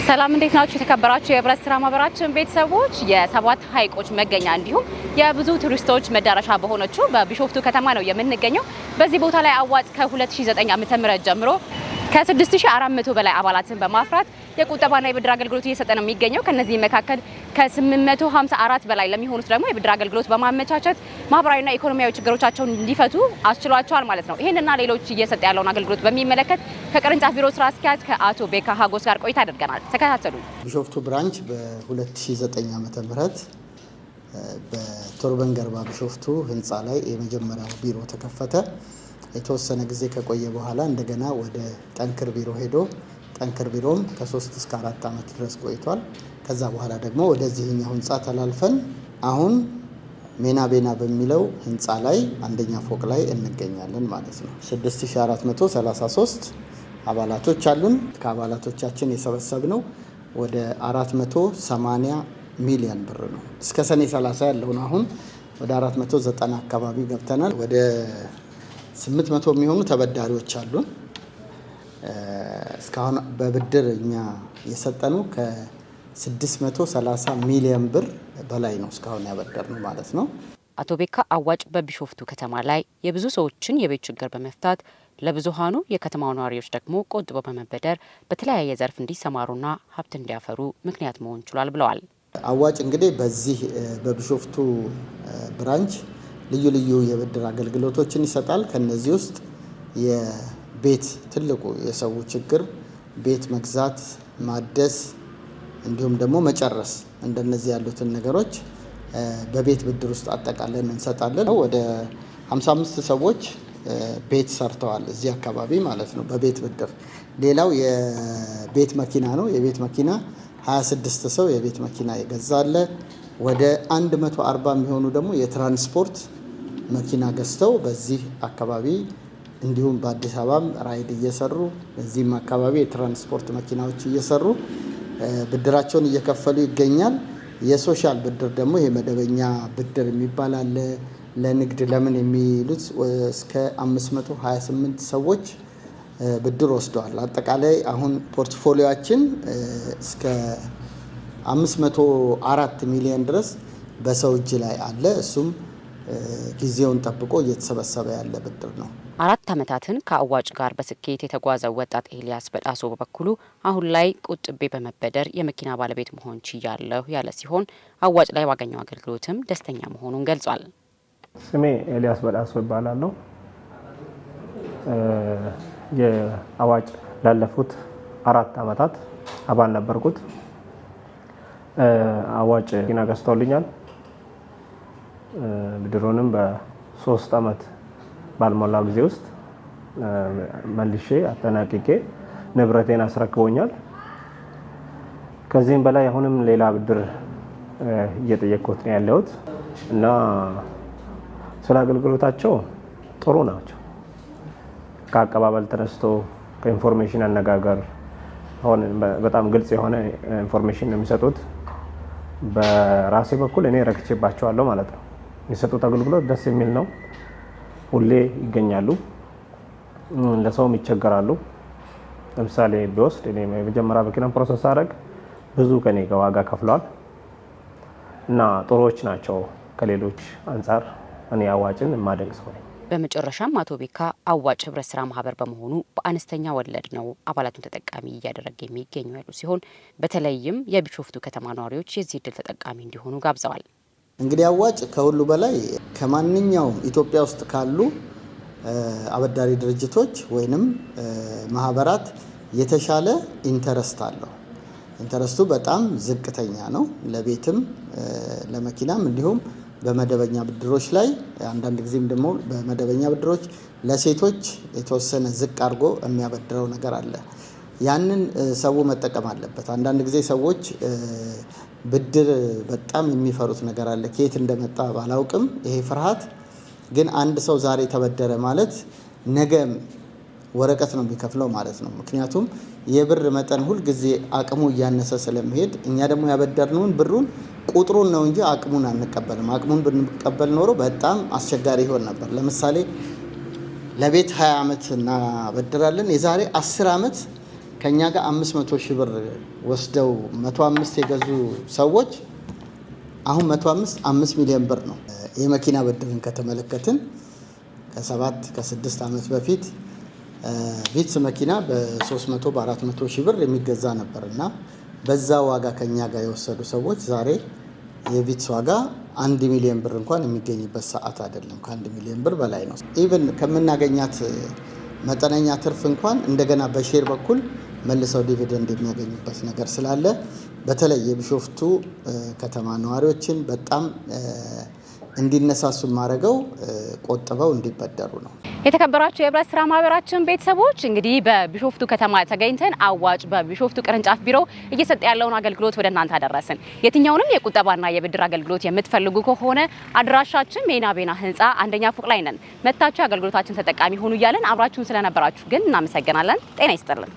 ሰላም እንዴት ናችሁ? የተከበራችሁ የህብረት ስራ ማህበራችን ቤተሰቦች የሰባት ሐይቆች መገኛ እንዲሁም የብዙ ቱሪስቶች መዳረሻ በሆነችው በቢሾፍቱ ከተማ ነው የምንገኘው። በዚህ ቦታ ላይ አዋጭ ከ2009 ዓ.ም ጀምሮ ከ6400 በላይ አባላትን በማፍራት የቁጠባና የብድር አገልግሎት እየሰጠ ነው የሚገኘው። ከነዚህ መካከል ከ854 በላይ ለሚሆኑት ደግሞ የብድር አገልግሎት በማመቻቸት ማህበራዊና ኢኮኖሚያዊ ችግሮቻቸውን እንዲፈቱ አስችሏቸዋል ማለት ነው። ይሄንና ሌሎች እየሰጠ ያለውን አገልግሎት በሚመለከት ከቅርንጫፍ ቢሮ ስራ አስኪያጅ ከአቶ ቤካ ሀጎስ ጋር ቆይታ አድርገናል። ተከታተሉ። ቢሾፍቱ ብራንች በ2009 ዓ.ም በቶርበን ገርባ ቢሾፍቱ ህንፃ ላይ የመጀመሪያው ቢሮ ተከፈተ። የተወሰነ ጊዜ ከቆየ በኋላ እንደገና ወደ ጠንክር ቢሮ ሄዶ ጠንክር ቢሮም ከ3 እስከ 4 ዓመት ድረስ ቆይቷል። ከዛ በኋላ ደግሞ ወደዚህኛው ህንፃ ተላልፈን አሁን ሜና ቤና በሚለው ህንፃ ላይ አንደኛ ፎቅ ላይ እንገኛለን ማለት ነው። 6433 አባላቶች አሉን። ከአባላቶቻችን የሰበሰብነው ወደ 480 ሚሊዮን ብር ነው። እስከ ሰኔ 30 ያለውን አሁን ወደ 490 አካባቢ ገብተናል። ወደ 800 የሚሆኑ ተበዳሪዎች አሉን። እስካሁን በብድር እኛ የሰጠነው ከ630 ሚሊዮን ብር በላይ ነው እስካሁን ያበደርነው ማለት ነው። አቶ ቤካ አዋጭ በቢሾፍቱ ከተማ ላይ የብዙ ሰዎችን የቤት ችግር በመፍታት ለብዙሃኑ የከተማው ነዋሪዎች ደግሞ ቆጥቦ በመበደር በተለያየ ዘርፍ እንዲሰማሩና ሀብት እንዲያፈሩ ምክንያት መሆን ችሏል ብለዋል። አዋጭ እንግዲህ በዚህ በቢሾፍቱ ብራንች ልዩ ልዩ የብድር አገልግሎቶችን ይሰጣል። ከነዚህ ውስጥ የቤት ትልቁ የሰው ችግር ቤት መግዛት፣ ማደስ እንዲሁም ደግሞ መጨረስ እንደነዚህ ያሉትን ነገሮች በቤት ብድር ውስጥ አጠቃለን እንሰጣለን። ወደ 55 ሰዎች ቤት ሰርተዋል እዚህ አካባቢ ማለት ነው በቤት ብድር። ሌላው የቤት መኪና ነው። የቤት መኪና 26 ሰው የቤት መኪና የገዛለ። ወደ 140 የሚሆኑ ደግሞ የትራንስፖርት መኪና ገዝተው በዚህ አካባቢ እንዲሁም በአዲስ አበባም ራይድ እየሰሩ በዚህም አካባቢ የትራንስፖርት መኪናዎች እየሰሩ ብድራቸውን እየከፈሉ ይገኛል። የሶሻል ብድር ደግሞ የመደበኛ ብድር የሚባል አለ። ለንግድ ለምን የሚሉት እስከ 528 ሰዎች ብድር ወስደዋል። አጠቃላይ አሁን ፖርትፎሊዮአችን እስከ 504 ሚሊዮን ድረስ በሰው እጅ ላይ አለ። እሱም ጊዜውን ጠብቆ እየተሰበሰበ ያለ ብድር ነው። 4 ዓመታትን ከአዋጭ ጋር በስኬት የተጓዘው ወጣት ኤልያስ በጣሶ በበኩሉ አሁን ላይ ቁጥቤ በመበደር የመኪና ባለቤት መሆን ችያለሁ ያለ ሲሆን አዋጭ ላይ ባገኘው አገልግሎትም ደስተኛ መሆኑን ገልጿል። ስሜ ኤልያስ በጣሶ ይባላል። የአዋጭ ላለፉት 4 ዓመታት አባል ነበርኩት። አዋጭ መኪና ገዝቶልኛል። ብድሩንም በ3 ዓመት ባልሞላ ጊዜ ውስጥ መልሼ አጠናቅቄ ንብረቴን አስረክቦኛል። ከዚህም በላይ አሁንም ሌላ ብድር እየጠየቅኩት ነው ያለሁት እና ስለ አገልግሎታቸው ጥሩ ናቸው። ከአቀባበል ተነስቶ ከኢንፎርሜሽን አነጋገር አሁን በጣም ግልጽ የሆነ ኢንፎርሜሽን ነው የሚሰጡት። በራሴ በኩል እኔ ረክቼባቸዋለሁ ማለት ነው። የሚሰጡት አገልግሎት ደስ የሚል ነው። ሁሌ ይገኛሉ፣ ለሰውም ይቸገራሉ። ለምሳሌ ቢወስድ እኔ የመጀመሪያ መኪና ፕሮሰስ አደረግ ብዙ ከኔ ጋር ዋጋ ከፍለዋል እና ጥሩዎች ናቸው። ከሌሎች አንጻር እኔ አዋጭን የማደንቅ ሰው ነኝ። በመጨረሻም አቶ ቤካ አዋጭ ህብረት ስራ ማህበር በመሆኑ በአነስተኛ ወለድ ነው አባላቱን ተጠቃሚ እያደረገ የሚገኙ ያሉ ሲሆን በተለይም የቢሾፍቱ ከተማ ነዋሪዎች የዚህ እድል ተጠቃሚ እንዲሆኑ ጋብዘዋል። እንግዲህ አዋጭ ከሁሉ በላይ ከማንኛውም ኢትዮጵያ ውስጥ ካሉ አበዳሪ ድርጅቶች ወይንም ማህበራት የተሻለ ኢንተረስት አለው። ኢንተረስቱ በጣም ዝቅተኛ ነው። ለቤትም ለመኪናም እንዲሁም በመደበኛ ብድሮች ላይ አንዳንድ ጊዜም ደግሞ በመደበኛ ብድሮች ለሴቶች የተወሰነ ዝቅ አድርጎ የሚያበድረው ነገር አለ። ያንን ሰው መጠቀም አለበት። አንዳንድ ጊዜ ሰዎች ብድር በጣም የሚፈሩት ነገር አለ። ከየት እንደመጣ ባላውቅም ይሄ ፍርሃት ግን አንድ ሰው ዛሬ ተበደረ ማለት ነገ ወረቀት ነው የሚከፍለው ማለት ነው። ምክንያቱም የብር መጠን ሁል ጊዜ አቅሙ እያነሰ ስለሚሄድ እኛ ደግሞ ያበደርነውን ብሩን ቁጥሩን ነው እንጂ አቅሙን አንቀበልም። አቅሙን ብንቀበል ኖሮ በጣም አስቸጋሪ ይሆን ነበር። ለምሳሌ ለቤት 20 ዓመት እናበድራለን። የዛሬ 10 ዓመት ከኛ ጋር 500 ሺህ ብር ወስደው 105 የገዙ ሰዎች አሁን 5 ሚሊዮን ብር ነው። የመኪና ብድርን ከተመለከትን ከ6 ዓመት በፊት ቪትስ መኪና በ300 በ400 ሺህ ብር የሚገዛ ነበርና በዛ ዋጋ ከኛ ጋር የወሰዱ ሰዎች ዛሬ የቪትስ ዋጋ 1 ሚሊዮን ብር እንኳን የሚገኝበት ሰዓት አይደለም። ከ1 ሚሊዮን ብር በላይ ነው። ኢቭን ከምናገኛት መጠነኛ ትርፍ እንኳን እንደገና በሼር በኩል መልሰው ዲቪደንድ የሚያገኙበት ነገር ስላለ በተለይ የቢሾፍቱ ከተማ ነዋሪዎችን በጣም እንዲነሳሱ ማድረገው ቆጥበው እንዲበደሩ ነው። የተከበራችሁ የህብረት ስራ ማህበራችን ቤተሰቦች እንግዲህ በቢሾፍቱ ከተማ ተገኝተን አዋጭ በቢሾፍቱ ቅርንጫፍ ቢሮ እየሰጠ ያለውን አገልግሎት ወደ እናንተ አደረስን። የትኛውንም የቁጠባና የብድር አገልግሎት የምትፈልጉ ከሆነ አድራሻችን ሜና ቤና ህንፃ 1ኛ ፎቅ ላይ ነን። መታችሁ አገልግሎታችን ተጠቃሚ ሆኑ እያለን አብራችሁን ስለነበራችሁ ግን እናመሰግናለን። ጤና ይስጥልን።